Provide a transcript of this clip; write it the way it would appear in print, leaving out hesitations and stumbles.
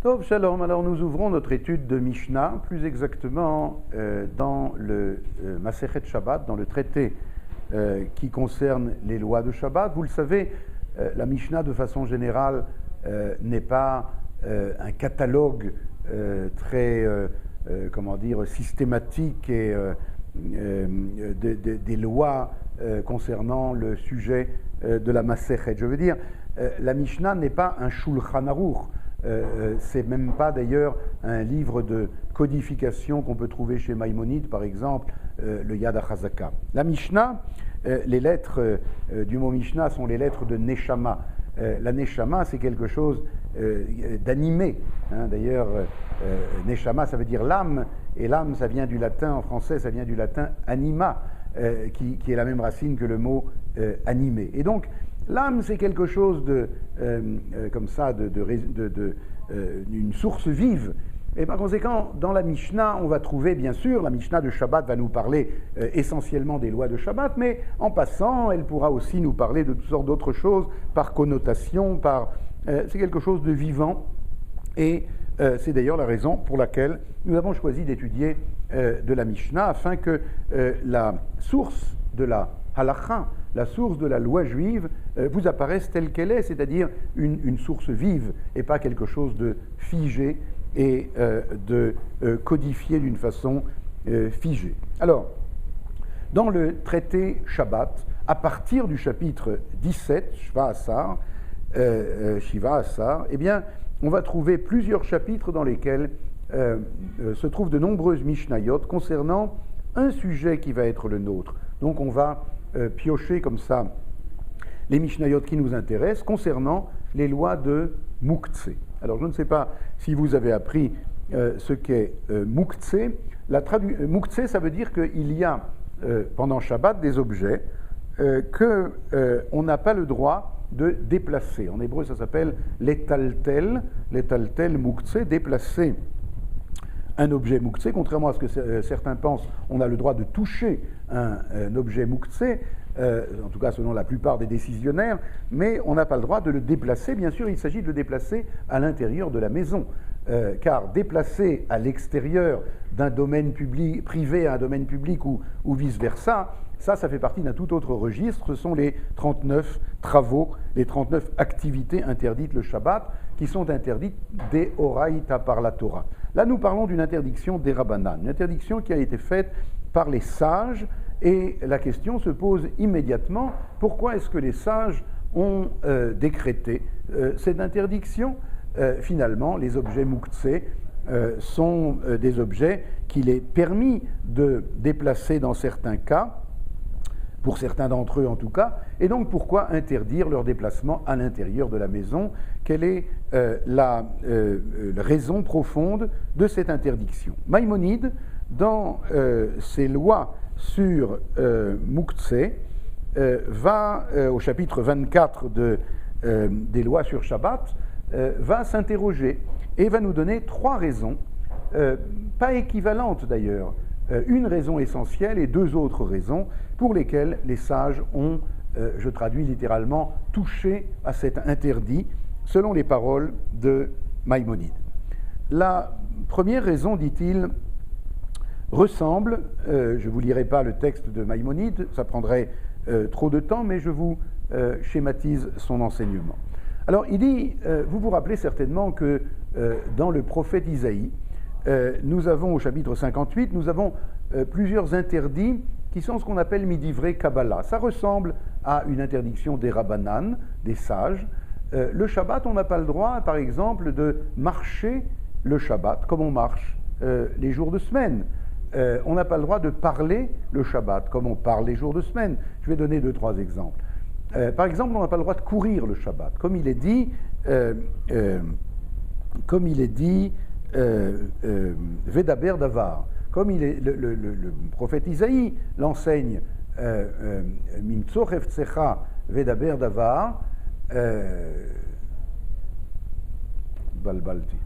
Tov Shalom, alors nous ouvrons notre étude de Mishnah, plus exactement dans le Masechet Shabbat, dans le traité qui concerne les lois de Shabbat. Vous le savez, la Mishnah de façon générale n'est pas un catalogue très, systématique et des lois concernant le sujet de la Masechet. Je veux dire, la Mishnah n'est pas un Shulchan Aruch. C'est même pas d'ailleurs un livre de codification qu'on peut trouver chez Maïmonide, par exemple, le Yad HaChazaka. La Mishnah, les lettres du mot Mishnah sont les lettres de Neshama. La Neshama, c'est quelque chose d'animé. D'ailleurs, Neshama, ça veut dire l'âme, et l'âme, ça vient du latin, en français, ça vient du latin anima, qui est la même racine que le mot animé. Et donc, l'âme, c'est quelque chose d'une source vive. Et par conséquent, dans la Mishnah, on va trouver, bien sûr, la Mishnah de Shabbat va nous parler essentiellement des lois de Shabbat, mais en passant, elle pourra aussi nous parler de toutes sortes d'autres choses, par connotation, c'est quelque chose de vivant. Et c'est d'ailleurs la raison pour laquelle nous avons choisi d'étudier de la Mishnah, afin que la source de la halakha, la source de la loi juive, vous apparaisse telle qu'elle est, c'est-à-dire une source vive et pas quelque chose de figé et de codifié d'une façon figée. Alors, dans le traité Shabbat, à partir du chapitre 17, Shiva Asar, eh bien, on va trouver plusieurs chapitres dans lesquels se trouvent de nombreuses Mishnayot concernant un sujet qui va être le nôtre. Donc on va piocher comme ça les Mishnayot qui nous intéressent concernant les lois de Muktzeh. Alors je ne sais pas si vous avez appris ce qu'est Muktzeh. Muktzeh, ça veut dire qu'il y a pendant Shabbat des objets qu'on n'a pas le droit de déplacer. En hébreu, ça s'appelle letaltel Muktzeh, déplacer un objet Muktzeh, contrairement à ce que certains pensent, on a le droit de toucher un objet Muktzeh, en tout cas selon la plupart des décisionnaires, mais on n'a pas le droit de le déplacer. Bien sûr, il s'agit de le déplacer à l'intérieur de la maison, car déplacer à l'extérieur d'un domaine privé à un domaine public ou vice-versa, ça fait partie d'un tout autre registre. Ce sont les 39 travaux, les 39 activités interdites le Shabbat, qui sont interdites d'Oraïta par la Torah. Là, nous parlons d'une interdiction des Rabbanan, une interdiction qui a été faite par les sages, et la question se pose immédiatement, pourquoi est-ce que les sages ont décrété cette interdiction? Finalement, les objets Muktzeh sont des objets qu'il est permis de déplacer dans certains cas, pour certains d'entre eux en tout cas, et donc pourquoi interdire leur déplacement à l'intérieur de la maison? Quelle est la raison profonde de cette interdiction? Maïmonide, dans ses lois sur Muktzeh, va, au chapitre 24 des lois sur Shabbat, va s'interroger et va nous donner trois raisons, pas équivalentes d'ailleurs, une raison essentielle et deux autres raisons pour lesquelles les sages ont, je traduis littéralement, touché à cet interdit, selon les paroles de Maïmonide. La première raison, dit-il, ressemble, je ne vous lirai pas le texte de Maïmonide, ça prendrait trop de temps, mais je vous schématise son enseignement. Alors il dit, vous vous rappelez certainement que dans le prophète Isaïe, nous avons au chapitre 58, nous avons plusieurs interdits qui sont ce qu'on appelle midivrei Kabbalah. Ça ressemble à une interdiction des Rabbanan, des sages. Le Shabbat, on n'a pas le droit, par exemple, de marcher le Shabbat comme on marche les jours de semaine. On n'a pas le droit de parler le Shabbat comme on parle les jours de semaine. Je vais donner 2-3 exemples. Par exemple, on n'a pas le droit de courir le Shabbat. Comme il est dit, Vedaber Davar. Comme le prophète Isaïe l'enseigne, Mimtsoch Eftsecha Vedaber Davar, Balbalti.